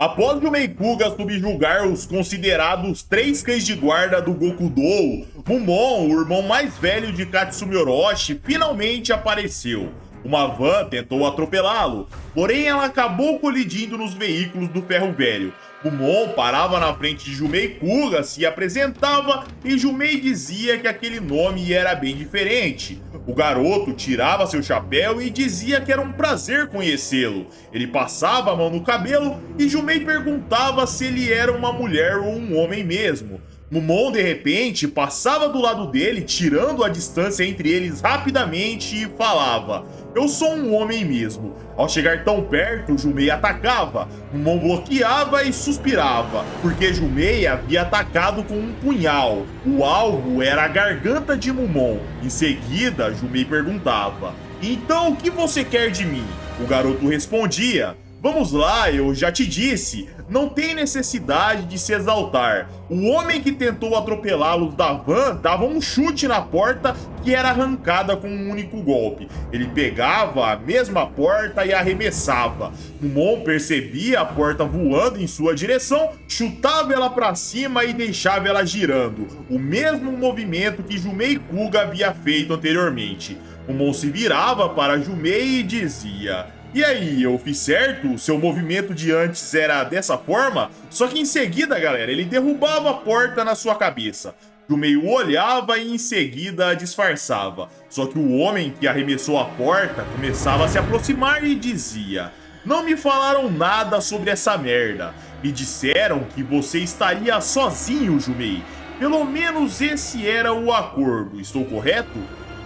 Após Jumei Kuga subjugar os considerados 3 cães de guarda do Gokudou, Mumon, o irmão mais velho de Katsumi Orochi, finalmente apareceu. Uma van tentou atropelá-lo, porém ela acabou colidindo nos veículos do ferro velho. Mumon parava na frente de Jumei Kuga, se apresentava e Jumei dizia que aquele nome era bem diferente. O garoto tirava seu chapéu e dizia que era um prazer conhecê-lo. Ele passava a mão no cabelo e Jumei perguntava se ele era uma mulher ou um homem mesmo. Mumon, de repente, passava do lado dele, tirando a distância entre eles rapidamente e falava: "Eu sou um homem mesmo." Ao chegar tão perto, Jumei atacava. Mumon bloqueava e suspirava, porque Jumei havia atacado com um punhal. O alvo era a garganta de Mumon. Em seguida, Jumei perguntava: "Então o que você quer de mim?" O garoto respondia: "Vamos lá, eu já te disse, não tem necessidade de se exaltar." O homem que tentou atropelá-los da van dava um chute na porta que era arrancada com um único golpe. Ele pegava a mesma porta e arremessava. Mumon percebia a porta voando em sua direção, chutava ela para cima e deixava ela girando. O mesmo movimento que Jumei Kuga havia feito anteriormente. Mumon se virava para Jumei e dizia: "E aí, eu fiz certo? Seu movimento de antes era dessa forma?" Só que em seguida, galera, ele derrubava a porta na sua cabeça. Jumei o olhava e em seguida disfarçava. Só que o homem que arremessou a porta começava a se aproximar e dizia: "Não me falaram nada sobre essa merda. Me disseram que você estaria sozinho, Jumei. Pelo menos esse era o acordo, estou correto?"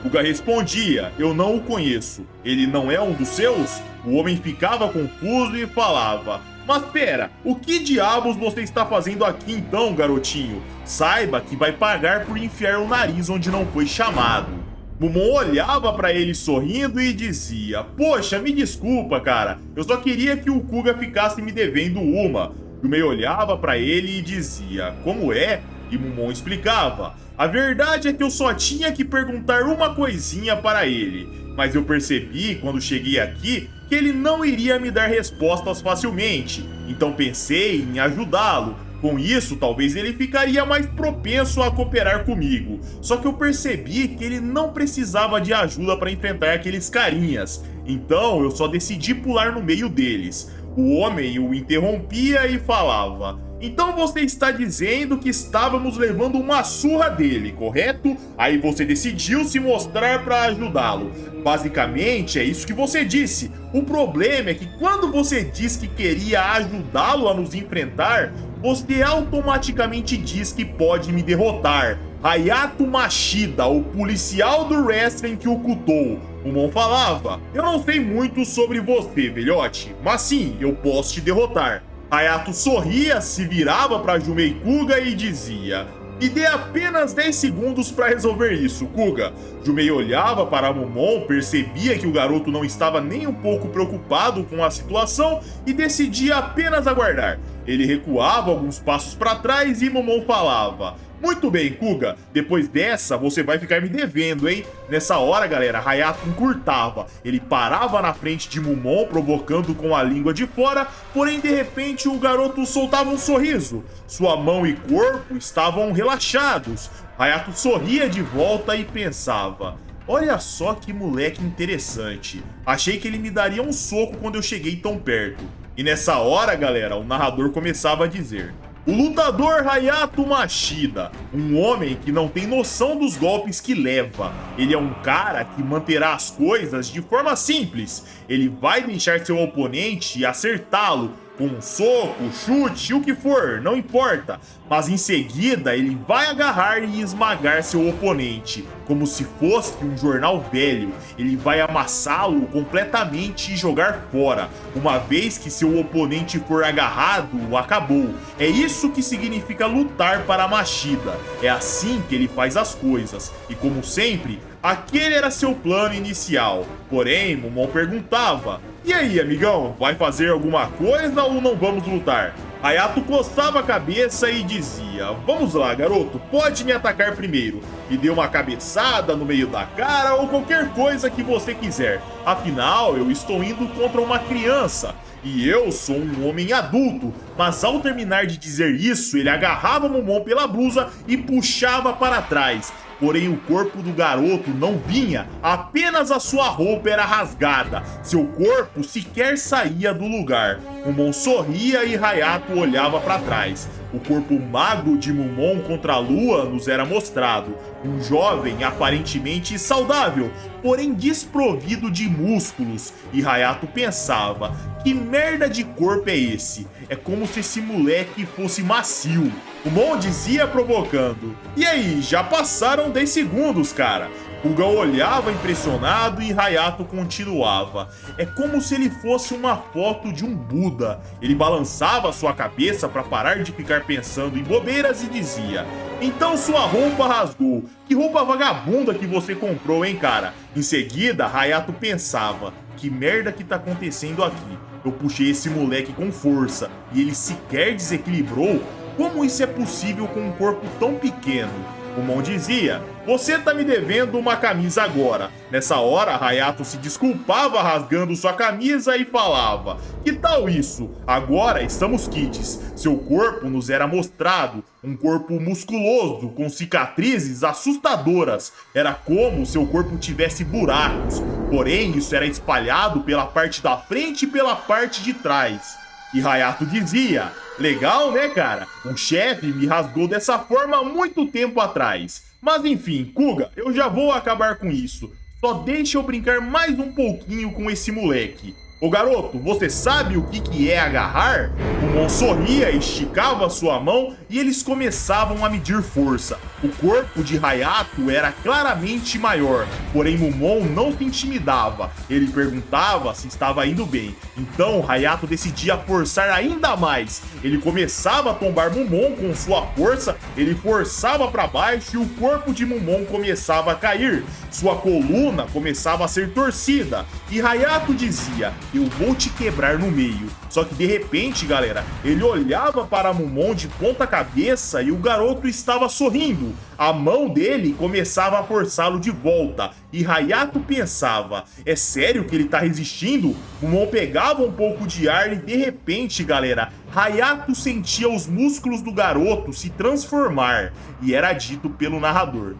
Kuga respondia: "Eu não o conheço. Ele não é um dos seus?" O homem ficava confuso e falava: "Mas pera, o que diabos você está fazendo aqui então, garotinho? Saiba que vai pagar por enfiar o nariz onde não foi chamado." Mumon olhava para ele sorrindo e dizia: "Poxa, me desculpa, cara. Eu só queria que o Kuga ficasse me devendo uma." Jumei olhava para ele e dizia: "Como é?" E Mumon explicava: "A verdade é que eu só tinha que perguntar uma coisinha para ele, mas eu percebi quando cheguei aqui que ele não iria me dar respostas facilmente, então pensei em ajudá-lo. Com isso, talvez ele ficaria mais propenso a cooperar comigo. Só que eu percebi que ele não precisava de ajuda para enfrentar aqueles carinhas, então eu só decidi pular no meio deles." O homem o interrompia e falava: "Então você está dizendo que estávamos levando uma surra dele, correto? Aí você decidiu se mostrar para ajudá-lo. Basicamente é isso que você disse. O problema é que quando você diz que queria ajudá-lo a nos enfrentar, você automaticamente diz que pode me derrotar. Hayato Mashida, o policial do wrestling que o ocultou." Mumon falava: "Eu não sei muito sobre você, velhote, mas sim, eu posso te derrotar." Hayato sorria, se virava para Jumei Kuga e dizia: "Me dê apenas 10 segundos para resolver isso, Kuga." Jumei olhava para Mumon, percebia que o garoto não estava nem um pouco preocupado com a situação e decidia apenas aguardar. Ele recuava alguns passos para trás e Mumon falava: "Muito bem, Kuga, depois dessa você vai ficar me devendo, hein?" Nessa hora, galera, Hayato encurtava. Ele parava na frente de Mumon, provocando com a língua de fora, porém de repente o garoto soltava um sorriso. Sua mão e corpo estavam relaxados. Hayato sorria de volta e pensava: "Olha só que moleque interessante. Achei que ele me daria um soco quando eu cheguei tão perto." E nessa hora, galera, o narrador começava a dizer: "O lutador Hayato Mashida, um homem que não tem noção dos golpes que leva. Ele é um cara que manterá as coisas de forma simples. Ele vai deixar seu oponente acertá-lo com um soco, chute, o que for, não importa. Mas em seguida ele vai agarrar e esmagar seu oponente, como se fosse um jornal velho. Ele vai amassá-lo completamente e jogar fora. Uma vez que seu oponente for agarrado, acabou. É isso que significa lutar para Mashida. É assim que ele faz as coisas. E como sempre, aquele era seu plano inicial." Porém, Mumon perguntava: "E aí, amigão, vai fazer alguma coisa ou não vamos lutar?" Hayato coçava a cabeça e dizia: "Vamos lá, garoto, pode me atacar primeiro. Me dê uma cabeçada no meio da cara ou qualquer coisa que você quiser. Afinal, eu estou indo contra uma criança. E eu sou um homem adulto." Mas ao terminar de dizer isso, ele agarrava Mumon pela blusa e puxava para trás. Porém, o corpo do garoto não vinha, apenas a sua roupa era rasgada. Seu corpo sequer saía do lugar. Mumon sorria e Hayato olhava para trás. O corpo magro de Mumon contra a lua nos era mostrado. Um jovem aparentemente saudável, porém desprovido de músculos. E Hayato pensava: que merda de corpo é esse? É como se esse moleque fosse macio. Mumon dizia provocando: "E aí, já passaram 10 segundos, cara." Kuga olhava impressionado e Hayato continuava: "É como se ele fosse uma foto de um Buda." Ele balançava sua cabeça para parar de ficar pensando em bobeiras e dizia: "Então sua roupa rasgou. Que roupa vagabunda que você comprou, hein, cara?" Em seguida, Hayato pensava: que merda que tá acontecendo aqui? Eu puxei esse moleque com força e ele sequer desequilibrou? Como isso é possível com um corpo tão pequeno? Mumon dizia: "Você tá me devendo uma camisa agora." Nessa hora, Hayato se desculpava rasgando sua camisa e falava: "Que tal isso? Agora estamos quites." Seu corpo nos era mostrado, um corpo musculoso, com cicatrizes assustadoras. Era como seu corpo tivesse buracos, porém isso era espalhado pela parte da frente e pela parte de trás. E Hayato dizia: "Legal, né, cara? Um chefe me rasgou dessa forma há muito tempo atrás." Mas enfim, Kuga, eu já vou acabar com isso. Só deixa eu brincar mais um pouquinho com esse moleque. Ô garoto, você sabe o que é agarrar? Mumon sorria, esticava sua mão e eles começavam a medir força. O corpo de Hayato era claramente maior, porém Mumon não se intimidava. Ele perguntava se estava indo bem. Então Hayato decidia forçar ainda mais. Ele começava a tombar Mumon com sua força, ele forçava para baixo e o corpo de Mumon começava a cair. Sua coluna começava a ser torcida e Hayato dizia: "Eu vou te quebrar no meio." Só que de repente, galera, ele olhava para Mumon de ponta cabeça e o garoto estava sorrindo. A mão dele começava a forçá-lo de volta e Hayato pensava: é sério que ele tá resistindo? Mumon pegava um pouco de ar e de repente, galera, Hayato sentia os músculos do garoto se transformar e era dito pelo narrador: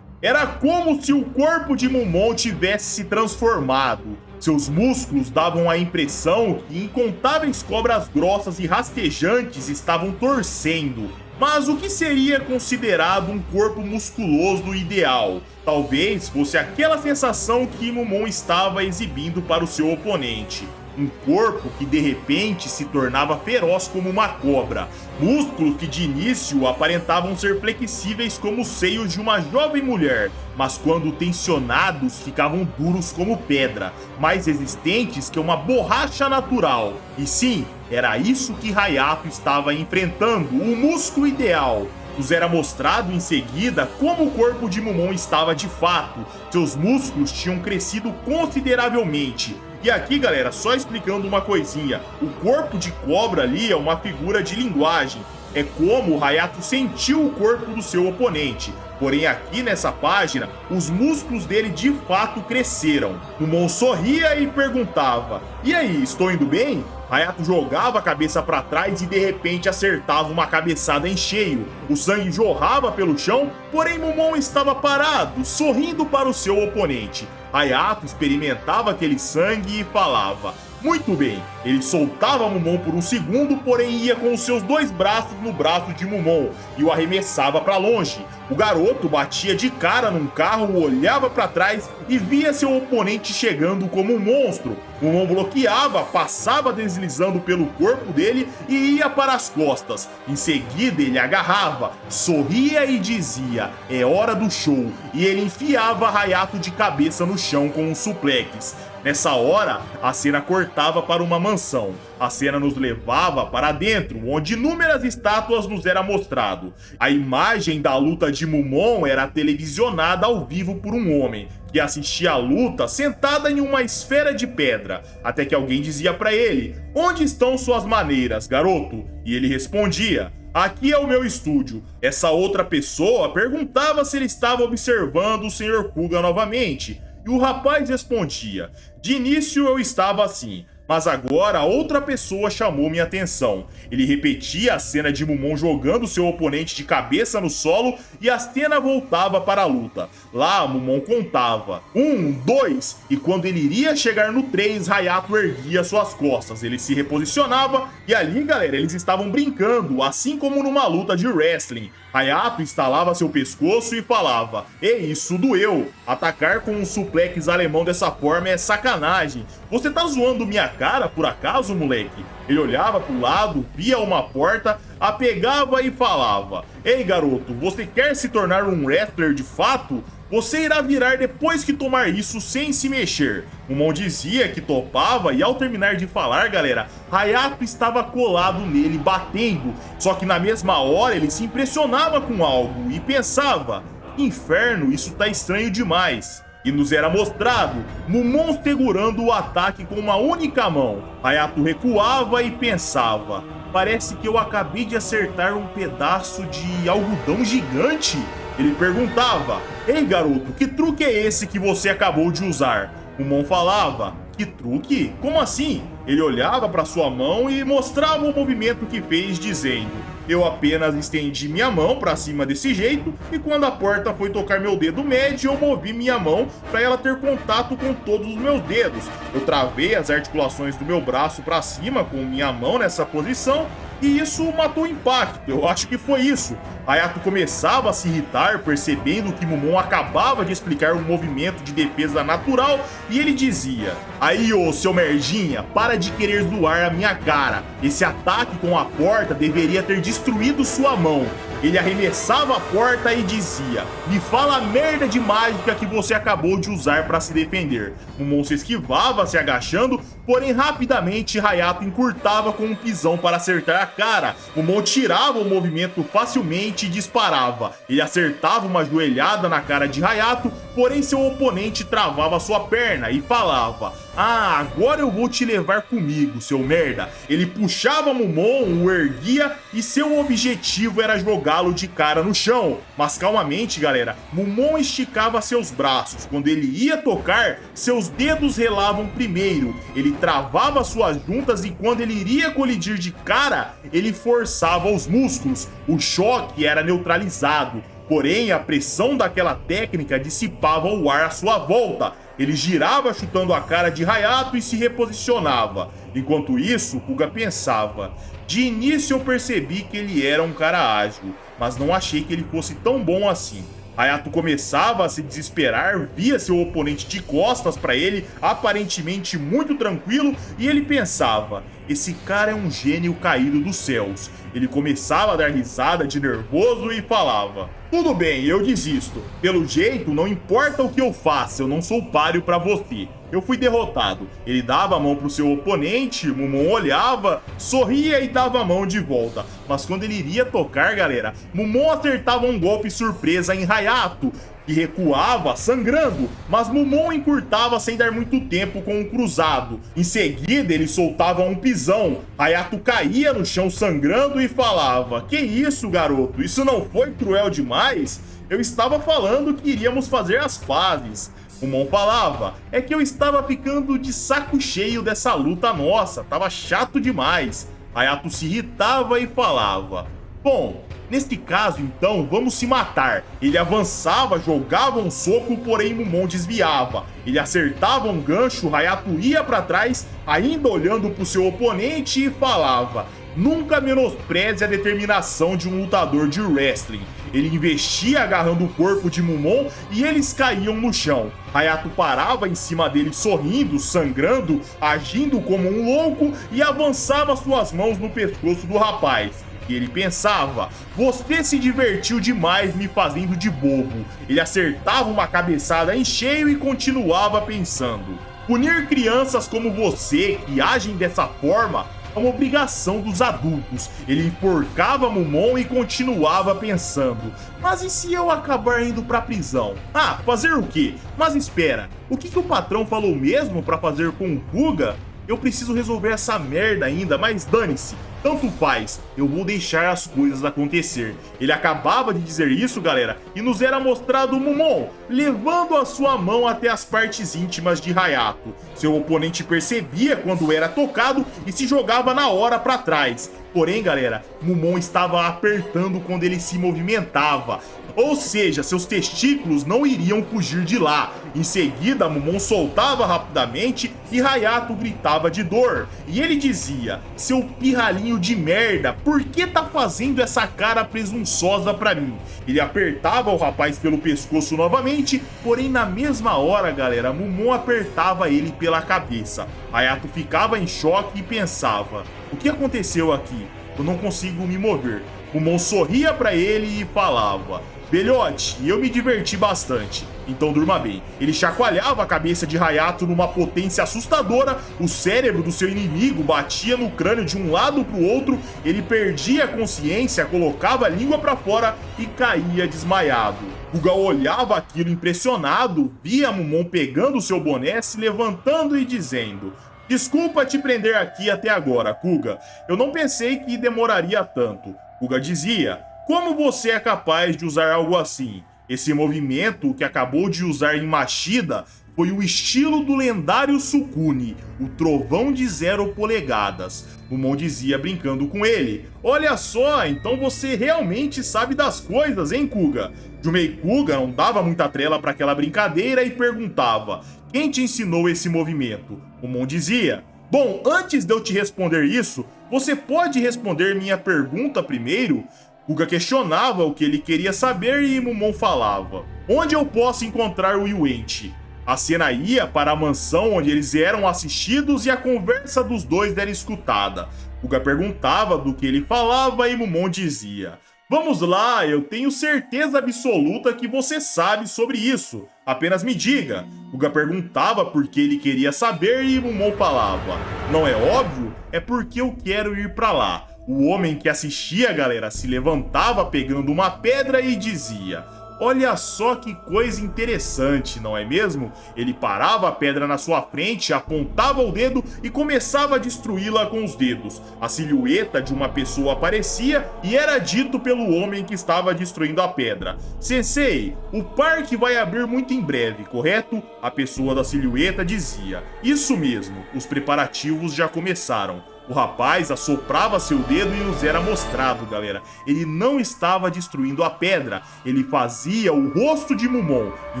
era como se o corpo de Mumon tivesse se transformado. Seus músculos davam a impressão que incontáveis cobras grossas e rastejantes estavam torcendo. Mas o que seria considerado um corpo musculoso ideal? Talvez fosse aquela sensação que Mumon estava exibindo para o seu oponente. Um corpo que de repente se tornava feroz como uma cobra. Músculos que de início aparentavam ser flexíveis como os seios de uma jovem mulher, mas quando tensionados ficavam duros como pedra, mais resistentes que uma borracha natural. E sim, era isso que Hayato estava enfrentando, o músculo ideal. Nos era mostrado em seguida como o corpo de Mumon estava de fato. Seus músculos tinham crescido consideravelmente. E aqui, galera, só explicando uma coisinha: o corpo de cobra ali é uma figura de linguagem. É como o Hayato sentiu o corpo do seu oponente. Porém, aqui nessa página, os músculos dele de fato cresceram. Mumon sorria e perguntava: "E aí, estou indo bem?" Hayato jogava a cabeça para trás e de repente acertava uma cabeçada em cheio. O sangue jorrava pelo chão, porém Mumon estava parado, sorrindo para o seu oponente. Hayato experimentava aquele sangue e falava: "Muito bem." Ele soltava Mumon por um segundo, porém ia com os seus dois braços no braço de Mumon e o arremessava para longe. O garoto batia de cara num carro, olhava para trás e via seu oponente chegando como um monstro. Mumon bloqueava, passava deslizando pelo corpo dele e ia para as costas. Em seguida ele agarrava, sorria e dizia: "É hora do show." E ele enfiava Hayato de cabeça no chão com um suplex. Nessa hora, a cena cortava para uma mansão. A cena nos levava para dentro, onde inúmeras estátuas nos era mostrado. A imagem da luta de Mumon era televisionada ao vivo por um homem, que assistia a luta sentada em uma esfera de pedra, até que alguém dizia para ele: "Onde estão suas maneiras, garoto?" E ele respondia: "Aqui é o meu estúdio." Essa outra pessoa perguntava se ele estava observando o Sr. Kuga novamente, e o rapaz respondia: "De início eu estava assim, mas agora outra pessoa chamou minha atenção." Ele repetia a cena de Mumon jogando seu oponente de cabeça no solo e a cena voltava para a luta. Lá, Mumon contava 1, 2, e quando ele iria chegar no 3, Hayato erguia suas costas. Ele se reposicionava e ali, galera, eles estavam brincando, assim como numa luta de wrestling. Hayato estalava seu pescoço e falava: "Ei, isso doeu. Atacar com um suplex alemão dessa forma é sacanagem. Você tá zoando minha cara por acaso, moleque?" Ele olhava pro lado, via uma porta, a pegava e falava: "Ei, garoto, você quer se tornar um wrestler de fato? Você irá virar depois que tomar isso sem se mexer." Mumon dizia que topava e ao terminar de falar, galera, Hayato estava colado nele, batendo. Só que na mesma hora ele se impressionava com algo e pensava: "Inferno, isso tá estranho demais." E nos era mostrado Mumon segurando o ataque com uma única mão. Hayato recuava e pensava: "Parece que eu acabei de acertar um pedaço de algodão gigante." Ele perguntava: "Ei, garoto, que truque é esse que você acabou de usar?" Mumon falava: "Que truque? Como assim?" Ele olhava para sua mão e mostrava o movimento que fez, dizendo: "Eu apenas estendi minha mão para cima desse jeito e quando a porta foi tocar meu dedo médio, eu movi minha mão para ela ter contato com todos os meus dedos. Eu travei as articulações do meu braço para cima com minha mão nessa posição e isso matou o impacto. Eu acho que foi isso." Hayato começava a se irritar, percebendo que Mumon acabava de explicar um movimento de defesa natural e ele dizia: "Aí, ô seu merdinha, para de querer zoar a minha cara. Esse ataque com a porta deveria ter destruído sua mão." Ele arremessava a porta e dizia: "Me fala a merda de mágica que você acabou de usar para se defender." Mumon se esquivava, se agachando, porém rapidamente Hayato encurtava com um pisão para acertar a cara. Mumon tirava o movimento facilmente e disparava. Ele acertava uma joelhada na cara de Hayato, porém seu oponente travava sua perna e falava: "Ah, agora eu vou te levar comigo, seu merda." Ele puxava Mumon, o erguia e seu objetivo era jogá-lo de cara no chão. Mas calmamente, galera, Mumon esticava seus braços. Quando ele ia tocar, seus dedos relavam primeiro. Ele travava suas juntas e quando ele iria colidir de cara, ele forçava os músculos. O choque era neutralizado. Porém, a pressão daquela técnica dissipava o ar à sua volta. Ele girava chutando a cara de Hayato e se reposicionava. Enquanto isso, Kuga pensava: "De início eu percebi que ele era um cara ágil, mas não achei que ele fosse tão bom assim." Hayato começava a se desesperar, via seu oponente de costas para ele, aparentemente muito tranquilo, e ele pensava: "Esse cara é um gênio caído dos céus." Ele começava a dar risada de nervoso e falava: "Tudo bem, eu desisto. Pelo jeito, não importa o que eu faça, eu não sou páreo para você. Eu fui derrotado." Ele dava a mão pro seu oponente, Mumon olhava, sorria e dava a mão de volta. Mas quando ele iria tocar, galera, Mumon acertava um golpe surpresa em Hayato, que recuava, sangrando, mas Mumon encurtava sem dar muito tempo com um cruzado. Em seguida, ele soltava um pisão. Hayato caía no chão sangrando e falava: "Que isso, garoto? Isso não foi cruel demais? Eu estava falando que iríamos fazer as pazes." Mumon falava: "É que eu estava ficando de saco cheio dessa luta nossa, tava chato demais." Hayato se irritava e falava: "Bom, neste caso então vamos se matar." Ele avançava, jogava um soco, porém Mumon desviava. Ele acertava um gancho, Hayato ia para trás, ainda olhando para o seu oponente e falava: "Nunca menospreze a determinação de um lutador de wrestling." Ele investia agarrando o corpo de Mumon e eles caíam no chão. Hayato parava em cima dele sorrindo, sangrando, agindo como um louco e avançava suas mãos no pescoço do rapaz. E ele pensava: "Você se divertiu demais me fazendo de bobo." Ele acertava uma cabeçada em cheio e continuava pensando: Punir crianças como você, que agem dessa forma, é uma obrigação dos adultos. Ele enforcava Mumon e continuava pensando: mas e se eu acabar indo pra prisão? Ah, fazer o quê? Mas espera, o que o patrão falou mesmo pra fazer com o Kuga? Eu preciso resolver essa merda ainda, mas dane-se. Tanto faz, eu vou deixar as coisas acontecer. Ele acabava de dizer isso, galera, e nos era mostrado Mumon levando a sua mão até as partes íntimas de Hayato. Seu oponente percebia quando era tocado e se jogava na hora para trás. Porém, galera, Mumon estava apertando quando ele se movimentava. Ou seja, seus testículos não iriam fugir de lá. Em seguida, Mumon soltava rapidamente e Hayato gritava de dor. E ele dizia: seu pirralhinho de merda, por que tá fazendo essa cara presunçosa pra mim? Ele apertava o rapaz pelo pescoço novamente, porém na mesma hora, galera, Mumon apertava ele pela cabeça. Hayato ficava em choque e pensava: o que aconteceu aqui? Eu não consigo me mover. Mumon sorria pra ele e falava: velhote, eu me diverti bastante, então durma bem. Ele chacoalhava a cabeça de Hayato numa potência assustadora, o cérebro do seu inimigo batia no crânio de um lado pro outro, ele perdia a consciência, colocava a língua pra fora e caía desmaiado. Kuga olhava aquilo impressionado, via Mumon pegando seu boné, se levantando e dizendo: desculpa te prender aqui até agora, Kuga. Eu não pensei que demoraria tanto. Kuga dizia: como você é capaz de usar algo assim? Esse movimento que acabou de usar em Mashida foi o estilo do lendário Sukune, o trovão de 0 polegadas. Mumon dizia brincando com ele: olha só, então você realmente sabe das coisas, hein, Kuga? Jumei Kuga não dava muita trela para aquela brincadeira e perguntava: quem te ensinou esse movimento? Mumon dizia: bom, antes de eu te responder isso, você pode responder minha pergunta primeiro? Kuga questionava o que ele queria saber e Mumon falava: onde eu posso encontrar o Yuente? A cena ia para a mansão onde eles eram assistidos e a conversa dos dois era escutada. Kuga perguntava do que ele falava e Mumon dizia: vamos lá, eu tenho certeza absoluta que você sabe sobre isso. Apenas me diga. Kuga perguntava por que ele queria saber e Mumon falava: não é óbvio? É porque eu quero ir pra lá. O homem que assistia, galera, se levantava pegando uma pedra e dizia: olha só que coisa interessante, não é mesmo? Ele parava a pedra na sua frente, apontava o dedo e começava a destruí-la com os dedos. A silhueta de uma pessoa aparecia e era dito pelo homem que estava destruindo a pedra: Sensei, o parque vai abrir muito em breve, correto? A pessoa da silhueta dizia: isso mesmo, os preparativos já começaram. O rapaz assoprava seu dedo e nos era mostrado, galera. Ele não estava destruindo a pedra, ele fazia o rosto de Mumon. Em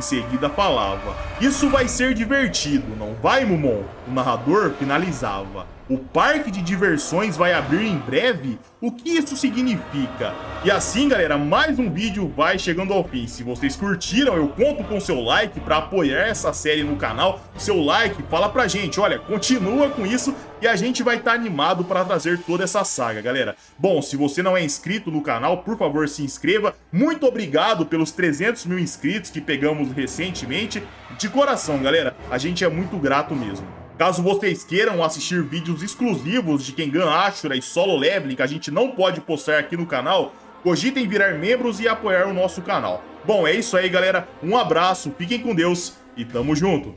seguida falava: isso vai ser divertido, não vai, Mumon? O narrador finalizava: o parque de diversões vai abrir em breve? O que isso significa? E assim, galera, mais um vídeo vai chegando ao fim. Se vocês curtiram, eu conto com seu like para apoiar essa série no canal. Seu like fala pra gente: olha, continua com isso e a gente vai estar animado para trazer toda essa saga, galera. Bom, se você não é inscrito no canal, por favor, se inscreva. Muito obrigado pelos 300 mil inscritos que pegamos recentemente. De coração, galera, a gente é muito grato mesmo. Caso vocês queiram assistir vídeos exclusivos de Kengan Ashura e Solo Leveling que a gente não pode postar aqui no canal, cogitem virar membros e apoiar o nosso canal. Bom, é isso aí, galera. Um abraço, fiquem com Deus e tamo junto!